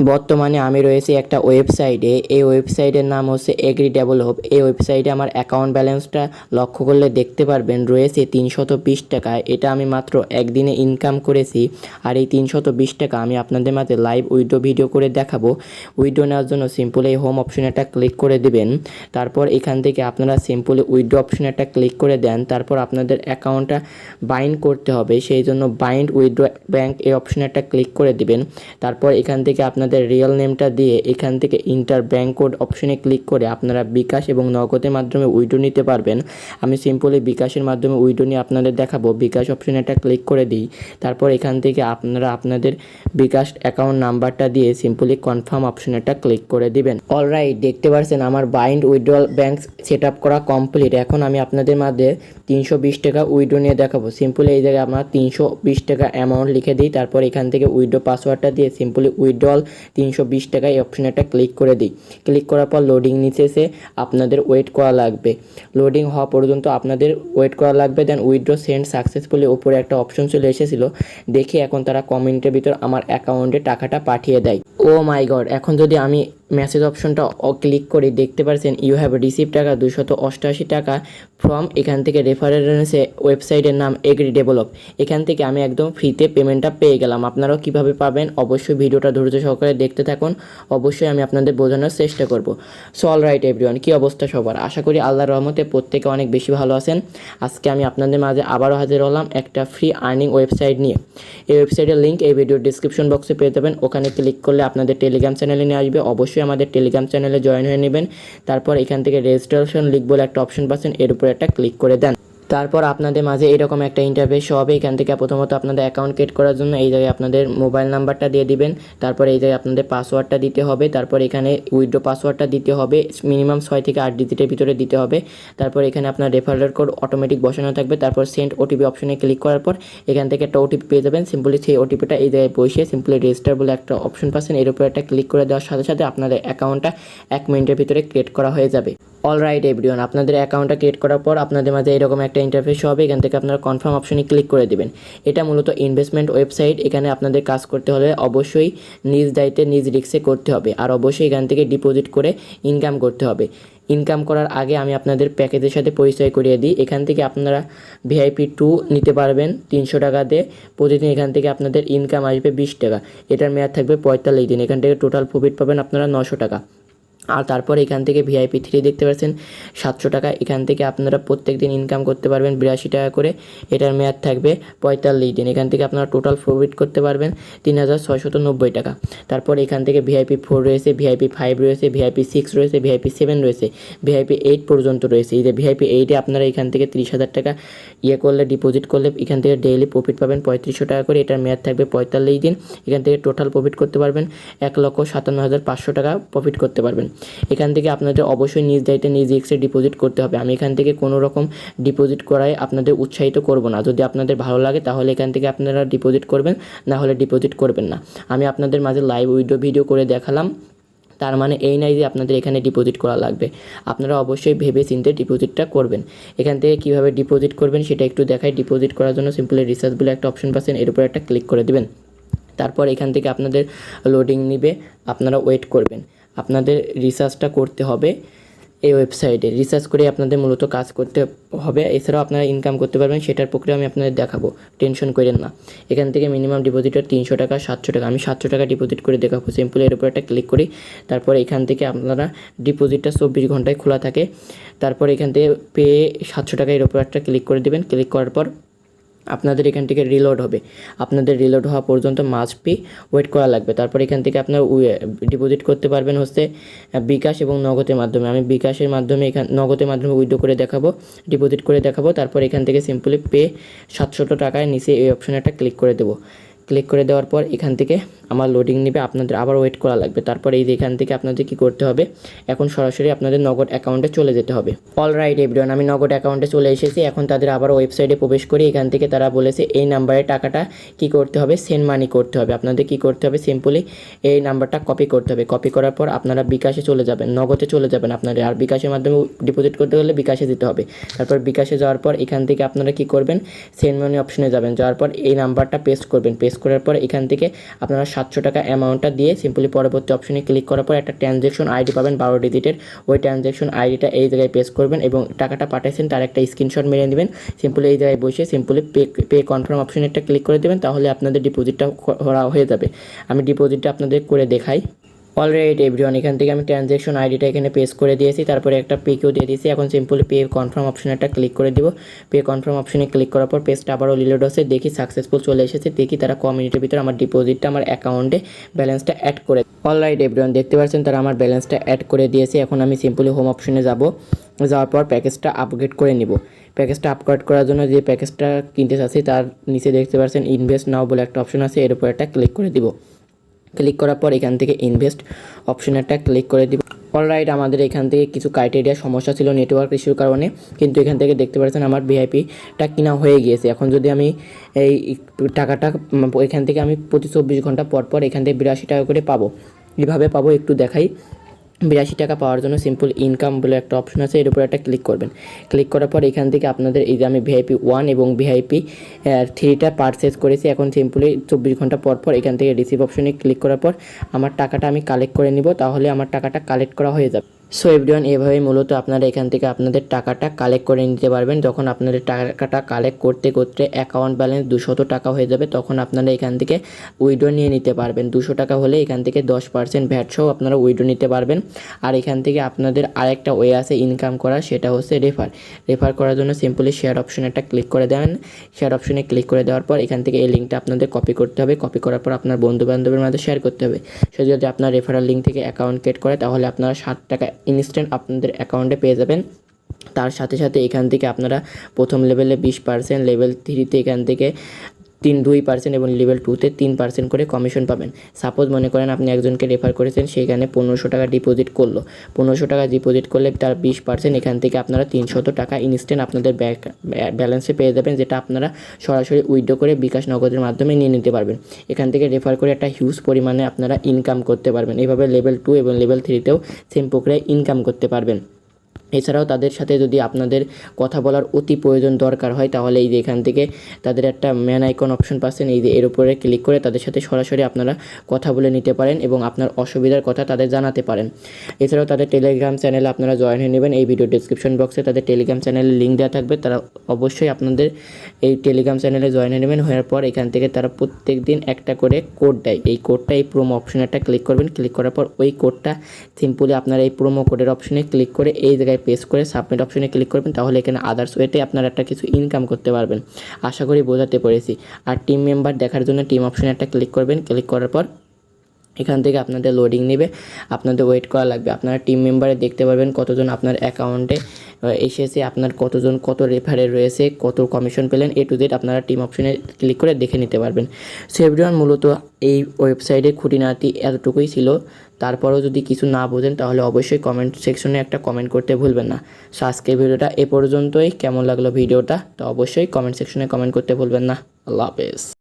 বর্তমানে আমি রয়েছি একটা ওয়েবসাইটে। এই ওয়েবসাইটের নাম হচ্ছে এগ্রি ডেভেলপ। এই ওয়েবসাইটে আমার অ্যাকাউন্ট ব্যালেন্সটা লক্ষ্য করলে দেখতে পারবেন রয়েছে 320 টাকা। এটা আমি মাত্র একদিনে ইনকাম করেছি। আর এই 320 টাকা আমি আপনাদের মাঝে লাইভ উইথড্র ভিডিও করে দেখাবো। উইথড্র নেওয়ার জন্য সিম্পলি এই হোম অপশনে একটা ক্লিক করে দিবেন। তারপর এখান থেকে আপনারা সিম্পলি উইথড্র অপশনে একটা ক্লিক করে দেন। তারপর আপনাদের অ্যাকাউন্টটা বাইন্ড করতে হবে, সেই জন্য বাইন্ড উইথড্র ব্যাঙ্ক এই অপশনে একটা ক্লিক করে দিবেন। তারপর এখান থেকে আপনাদের রিয়েল নেমটা দিয়ে এখান থেকে ইন্টার ব্যাঙ্ক কোড অপশনে ক্লিক করে আপনারা বিকাশ এবং নগদের মাধ্যমে উইথড্র নিতে পারবেন। আমি সিম্পলি বিকাশের মাধ্যমে উইথড্র নিয়ে আপনাদের দেখাবো। বিকাশ অপশনে একটা ক্লিক করে দিই। তারপর এখান থেকে আপনারা আপনাদের বিকাশ অ্যাকাউন্ট নাম্বারটা দিয়ে সিম্পলি কনফার্ম অপশনে একটা ক্লিক করে দিবেন। অলরাইট, দেখতে পাচ্ছেন আমার bind withdrawal bank set up করা কমপ্লিট। এখন আমি আপনাদের মাঝে 320 টাকা উইথড্র নিয়ে দেখাবো। সিম্পলি এই জায়গায় আমরা 320 টাকা অ্যামাউন্ট লিখে দিই। তারপর এখান থেকে উইথড্র পাসওয়ার্ডটা দিয়ে সিম্পলি উইথড্রল 320 টাকা এই অপশনে একটা ক্লিক করে দিই। ক্লিক করার পর লোডিং নিচে আপনাদের ওয়েট করা লাগবে। লোডিং হওয়া পর্যন্ত আপনাদের ওয়েট করা লাগবে। দেন উইথড্র সেন্ড সাকসেসফুলি ওপরে একটা অপশন চলে এসেছিলো। দেখি এখন তারা কমেন্টের ভিতর আমার অ্যাকাউন্টে টাকাটা পাঠিয়ে দেয়। ও মাই গড, এখন যদি আমি মেসেজ অপশনটা ক্লিক করে দেখতে পাচ্ছেন ইউ হ্যাভ রিসিভ টাকা 288 টাকা ফ্রম এখান থেকে রেফারেন্সে ওয়েবসাইটের নাম এগ্রি ডেভেলপ। এখান থেকে আমি একদম ফ্রিতে পেমেন্টটা পেয়ে গেলাম। আপনারাও কিভাবে পাবেন অবশ্যই ভিডিওটা ধৈর্য সহকারে দেখতে থাকুন। অবশ্যই আমি আপনাদের বোঝানোর চেষ্টা করব। সো অলরাইট এভরিওয়ান, কী অবস্থা সবার? আশা করি আল্লাহর রহমতে প্রত্যেকে অনেক বেশি ভালো আছেন। আজকে আমি আপনাদের মাঝে আবারও হাজির হলাম একটা ফ্রি আর্নিং ওয়েবসাইট নিয়ে। এই ওয়েবসাইটের লিঙ্ক এই ভিডিওর ডিসক্রিপশন বক্সে পেয়ে যাবেন। ওখানে ক্লিক করলে আপনাদের টেলিগ্রাম চ্যানেলে নিয়ে আসবে। অবশ্যই আমাদের টেলিগ্রাম চ্যানেলে জয়েন হয়ে নেবেন। তারপর এখান থেকে রেজিস্ট্রেশন লিঙ্ক বলে একটা অপশন পাচ্ছেন, এর উপরে একটা ক্লিক করে দেন। তারপর আপনাদের মাঝে এরকম একটা ইন্টারফেস হবে। এখান থেকে প্রথমত আপনাদের অ্যাকাউন্ট ক্রিয়েট করার জন্য এই জায়গায় আপনাদের মোবাইল নাম্বারটা দিয়ে দিবেন। তারপর এই জায়গায় আপনাদের পাসওয়ার্ডটা দিতে হবে। তারপর এখানে উইথড্র পাসওয়ার্ডটা দিতে হবে, মিনিমাম 6 থেকে 8 ডিজিটের ভিতরে দিতে হবে। তারপর এখানে আপনার রেফারেল কোড অটোমেটিক বসানো থাকবে। তারপর সেন্ড ওটিপি অপশনে ক্লিক করার পর এখান থেকে একটা ওটিপি পেয়ে যাবেন। সিম্পলি সেই ওটিপিটা এই জায়গায় বসিয়ে সিম্পলি রেজিস্টার বলে একটা অপশন পাচ্ছেন, এর উপরে একটা ক্লিক করে দেওয়ার সাথে সাথে আপনাদের অ্যাকাউন্টটা 1 মিনিটের ভিতরে ক্রিয়েট করা হয়ে যাবে। অলরাইট এভরিওয়ান, আপনাদের অ্যাকাউন্টটা ক্রিয়েট করার পর আপনাদের মাঝে এরকম একটা ইন্টারফেস হবে। এখান থেকে আপনারা কনফার্ম অপশনে ক্লিক করে দেবেন। এটা মূলত ইনভেস্টমেন্ট ওয়েবসাইট। এখানে আপনাদের কাজ করতে হলে অবশ্যই নিজ দায়িত্বে নিজ রিস্কে করতে হবে। আর অবশ্যই এখান থেকে ডিপোজিট করে ইনকাম করতে হবে। ইনকাম করার আগে আমি আপনাদের প্যাকেজের সাথে পরিচয় করিয়ে দিই। এখান থেকে আপনারা ভিআইপি 2 নিতে পারবেন 300 টাকা দিয়ে প্রতিদিন। এখান থেকে আপনাদের ইনকাম আসবে 20 টাকা। এটার মেয়াদ থাকবে 45 দিন। এখান থেকে টোটাল প্রফিট পাবেন আপনারা 900 টাকা। আর তারপর এখান থেকে ভিআইপি 3 দেখতে পাচ্ছেন 700 টাকা। এখান থেকে আপনারা প্রত্যেক দিন ইনকাম করতে পারবেন 82 টাকা করে। এটার মেয়াদ থাকবে 45 দিন। এখান থেকে আপনারা টোটাল প্রফিট করতে পারবেন 3690 টাকা। তারপর এখান থেকে ভিআইপি 4 রয়েছে, ভিআইপি 5 রয়েছে, ভিআইপি 6 রয়েছে, ভিআইপি 7 রয়েছে, ভিআইপি 8 পর্যন্ত রয়েছে। এই যে ভিআইপি 8-এ আপনারা এখান থেকে 30,000 টাকা করলে ডিপোজিট করলে এখান থেকে ডেইলি প্রফিট পাবেন 3500 টাকা করে। এটার মেয়াদ থাকবে 45 দিন। এখান থেকে টোটাল প্রফিট করতে পারবেন 1,57,500 টাকা প্রফিট করতে পারবেন। এখান থেকে আপনাদের অবশ্যই নিজ দায়িত্বে নিজ রিস্কে ডিপোজিট করতে হবে। আমি এখান থেকে কোনো রকম ডিপোজিট করায় আপনাদের উৎসাহিত করব না। যদি আপনাদের ভালো লাগে তাহলে এখান থেকে আপনারা ডিপোজিট করবেন, না হলে ডিপোজিট করবেন না। আমি আপনাদের মাঝে লাইভ উইথড্র ভিডিও করে দেখালাম, তার মানে এই নাই যে আপনাদের এখানে ডিপোজিট করা লাগবে। আপনারা অবশ্যই ভেবে চিন্তে ডিপোজিটটা করবেন। এখান থেকে কীভাবে ডিপোজিট করবেন সেটা একটু দেখাই। ডিপোজিট করার জন্য সিম্পলি রিসার্চ বলে একটা অপশন পাচ্ছেন, এর উপরে একটা ক্লিক করে দেবেন। তারপর এখান থেকে আপনাদের লোডিং নিবে, আপনারা ওয়েট করবেন। আপনাদের রিসার্চটা করতে হবে এই ওয়েবসাইটে। রিসার্চ করে আপনাদের মূলত কাজ করতে হবে। এছাড়াও আপনারা ইনকাম করতে পারবেন, সেটার প্রক্রিয়া আমি আপনাদের দেখাবো, টেনশন করেন না। এখান থেকে মিনিমাম ডিপোজিটের 300 টাকা, 700 টাকা। আমি 700 টাকা ডিপোজিট করে দেখাবো। সিম্পলি এর উপর একটা ক্লিক করি। তারপর এখান থেকে আপনারা ডিপোজিটটা 24 ঘন্টায় খোলা থাকে। তারপর এখান থেকে পে 700 টাকা এর উপর একটা ক্লিক করে দেবেন। ক্লিক করার পর আপনাদের এখান থেকে রিলোড হবে। আপনাদের রিলোড হওয়া পর্যন্ত মাস্ট বি ওয়েট করা লাগবে। তারপর এখান থেকে আপনারা ডিপোজিট করতে পারবেন হচ্ছে বিকাশ এবং নগদের মাধ্যমে। আমি বিকাশের মাধ্যমে নগদের মাধ্যমে উইথড্র করে দেখাবো, ডিপোজিট করে দেখাবো। তারপর এখান থেকে সিম্পলি পে 700 টাকায় নিচে এই অপশনে একটা ক্লিক করে দেবো। ক্লিক করে দেওয়ার পর এখান থেকে আমার লোডিং নেবে, আপনাদের আবার ওয়েট করা লাগবে। তারপর এই যে এখান থেকে আপনাদের কি করতে হবে, এখন সরাসরি আপনাদের নগদ অ্যাকাউন্টে চলে যেতে হবে। অলরাইট এভরিওয়ান, আমি নগদ অ্যাকাউন্টে চলে এসেছি। এখন তাদের আবার ওয়েবসাইটে প্রবেশ করি। এখান থেকে তারা বলেছে এই নাম্বারে টাকাটা কি করতে হবে, সেন্ড মানি করতে হবে। আপনাদের কি করতে হবে, সিম্পলি এই নাম্বারটা কপি করতে হবে। কপি করার পর আপনারা বিকাশে চলে যাবেন, নগদে চলে যাবেন আপনাদের। আর বিকাশের মাধ্যমে ডিপোজিট করতে গেলে বিকাশে দিতে হবে। তারপর বিকাশে যাওয়ার পর এখান থেকে আপনারা কি করবেন, সেন্ড মানি অপশনে যাবেন। যাওয়ার পর এই নাম্বারটা পেস্ট করবেন। প্রেস করার পর এখান থেকে আপনারা 700 টাকা অ্যামাউন্টটা দিয়ে সিম্পলি পরবর্তী অপশনে ক্লিক করার পর একটা ট্রানজ্যাকশন আইডি পাবেন 12 ডিজিটের। ওই ট্রানজ্যাকশন আইডিটা এই জায়গায় প্রেস করবেন এবং টাকাটা পাঠাইছেন তার একটা স্ক্রিনশট মেরে নেবেন। সিম্পলি এই জায়গায় বসে সিম্পলি পে কনফার্ম অপশনে একটা ক্লিক করে দেবেন, তাহলে আপনাদের ডিপোজিটটা করা হয়ে যাবে। আমি ডিপোজিটটা আপনাদের করে দেখাই। অলরাইট এভরিওয়ান, এখান থেকে আমি ট্রানজ্যাকশন আইডিটা এখানে পেস্ট করে দিয়েছি, তারপরে একটা পেকেও দিয়ে দিয়েছি। এখন সিম্পলি পে কনফার্ম অপশনে একটা ক্লিক করে দিব। পে কনফার্ম অপশনে ক্লিক করার পর পেজটা আবারও রিলোড হচ্ছে, দেখি সাকসেসফুল চলে এসেছে। দেখি তারা কমিউনিটির ভিতরে আমার ডিপোজিটটা আমার অ্যাকাউন্টে ব্যালেন্সটা অ্যাড করে। অলরাইট এভরিওয়ান, দেখতে পাচ্ছেন তারা আমার ব্যালেন্সটা অ্যাড করে দিয়েছে। এখন আমি সিম্পলি হোম অপশনে যাওয়ার পর প্যাকেজটা আপগ্রেড করে নিব। প্যাকেজটা আপগ্রেড করার জন্য যে প্যাকেজটা কিনতে চাচ্ছি তার নিচে দেখতে পাচ্ছেন ইনভেস্ট নাও বলে একটা অপশন আছে, এর উপর একটা ক্লিক করে দিব। ক্লিক করার পর এখান থেকে ইনভেস্ট অপশনে একটা ক্লিক করে দিব। অলরাইট, আমাদের এখান থেকে কিছু ক্রাইটেরিয়া সমস্যা ছিল নেটওয়ার্ক ইস্যুর কারণে, কিন্তু এখান থেকে দেখতে পাচ্ছেন আমার ভিআইপিটা কিনা হয়ে গিয়েছে। এখন যদি আমি এই টাকাটা এখান থেকে আমি প্রতি 24 ঘন্টা পর পর এখান থেকে 82 টাকা করে পাবো। কীভাবে পাবো একটু দেখাই। 82 টাকা পাওয়ার জন্য সিম্পল ইনকাম বলে একটা অপশন আছে, এর উপর একটা ক্লিক করবেন। ক্লিক করার পর এখান থেকে আপনাদের এই যে আমি ভিআইপি 1 এবং ভিআইপি 3টা পারচেজ করেছি। এখন সিম্পলি 24 ঘন্টা পর পর এখান থেকে রিসিভ অপশনে ক্লিক করার পর আমার টাকাটা আমি কালেক্ট করে নিব, তাহলে আমার টাকাটা কালেক্ট করা হয়ে যাবে। সো এভরিওয়ান, এভাবে মূলত আপনারা এখান থেকে আপনাদের টাকাটা কালেক্ট করে নিতে পারবেন। যখন আপনাদের টাকাটা কালেক্ট করতে করতে অ্যাকাউন্ট ব্যালেন্স 200 টাকা হয়ে যাবে, তখন আপনারা এখান থেকে উইড্রো নিয়ে নিতে পারবেন। 200 টাকা হলে এখান থেকে 10% ভ্যাট সহ আপনারা উইড্রো নিতে পারবেন। আর এখান থেকে আপনাদের আরেকটা ওয়ে আছে ইনকাম করার, সেটা হচ্ছে রেফার করার জন্য সিম্পলি শেয়ার অপশনে একটা ক্লিক করে দেবেন। শেয়ার অপশনে ক্লিক করে দেওয়ার পর এখান থেকে এই লিঙ্কটা আপনাদের কপি করতে হবে। কপি করার পর আপনার বন্ধু বান্ধবের মাঝে শেয়ার করতে হবে। সে যদি আপনার রেফারাল লিঙ্ক থেকে অ্যাকাউন্ট ক্রিয়েট করে, তাহলে আপনারা 7 টাকা ইনস্ট্যান্ট আপনাদের অ্যাকাউন্টে পেয়ে যাবেন। তার সাথে সাথে এখান থেকে আপনারা প্রথম লেভেলে 20%, লেভেল 3তে এখান থেকে 2% এবং লেভেল 2তে 3% করে কমিশন পাবেন। সাপোজ মনে করেন আপনি একজনকে রেফার করেছেন, সেখানে 1500 টাকা ডিপোজিট করলো। 1500 টাকা ডিপোজিট করলে তার 20% এখান থেকে আপনারা 300 টাকা ইনস্ট্যান্ট আপনাদের ব্যালেন্সে পেয়ে যাবেন, যেটা আপনারা সরাসরি উইথড্র করে বিকাশ নগদের মাধ্যমে নিয়ে নিতে পারবেন। এখান থেকে রেফার করে একটা হিউজ পরিমাণে আপনারা ইনকাম করতে পারবেন। এইভাবে লেভেল 2 এবং লেভেল 3তেও সেম প্রক্রিয়ায় ইনকাম করতে পারবেন। এছাড়াও তাদের সাথে যদি আপনাদের কথা বলার অতি প্রয়োজন দরকার হয়, তাহলে এই যে এখান থেকে তাদের একটা ম্যান আইকন অপশন পাচ্ছেন, এই যে এর উপরে ক্লিক করে তাদের সাথে সরাসরি আপনারা কথা বলে নিতে পারেন এবং আপনার অসুবিধার কথা তাদের জানাতে পারেন। এছাড়াও তাদের টেলিগ্রাম চ্যানেলে আপনারা জয়েন হয়ে নেবেন। এই ভিডিও ডিসক্রিপশন বক্সে তাদের টেলিগ্রাম চ্যানেলের লিঙ্ক দেওয়া থাকবে, তারা অবশ্যই আপনাদের এই টেলিগ্রাম চ্যানেলে জয়েন হয়ে নেবেন। হওয়ার পর এখান থেকে তারা প্রত্যেক দিন একটা করে কোড দেয়। এই কোডটা এই প্রোমো অপশনে একটা ক্লিক করবেন। ক্লিক করার পর ওই কোডটা সিম্পলি আপনারা এই প্রোমো কোডের অপশনে ক্লিক করে এই জায়গায় পেস্ট করে সাবমিট অপশনে ক্লিক করবেন, তাহলে এখানে আদার্স ওয়েতে আপনারা একটা কিছু ইনকাম করতে পারবেন। আশা করি বোঝাতে পেরেছি। আর টিম মেম্বার দেখার জন্য টিম অপশনে একটা ক্লিক করবেন। ক্লিক করার পর এখান থেকে আপনাদের লোডিং নেবে, আপনাদের ওয়েট করা লাগবে। আপনারা টিম মেম্বারে দেখতে পারবেন কতজন আপনার অ্যাকাউন্টে এসেছে, আপনার কতজন কত রেফারে রয়েছে, কত কমিশন পেলেন, A to Z আপনারা টিম অপশনে ক্লিক করে দেখে নিতে পারবেন। সো এভরিওয়ান, মূলত এই ওয়েবসাইটে খুঁটিনাটি এতটুকুই ছিল। তারপরেও যদি কিছু না বোঝেন, তাহলে অবশ্যই কমেন্ট সেকশনে একটা কমেন্ট করতে ভুলবেন না। সো আজকের ভিডিওটা এ পর্যন্তই। কেমন লাগলো ভিডিওটা, তো অবশ্যই কমেন্ট সেকশনে কমেন্ট করতে ভুলবেন না। আল্লাহ হাফেজ।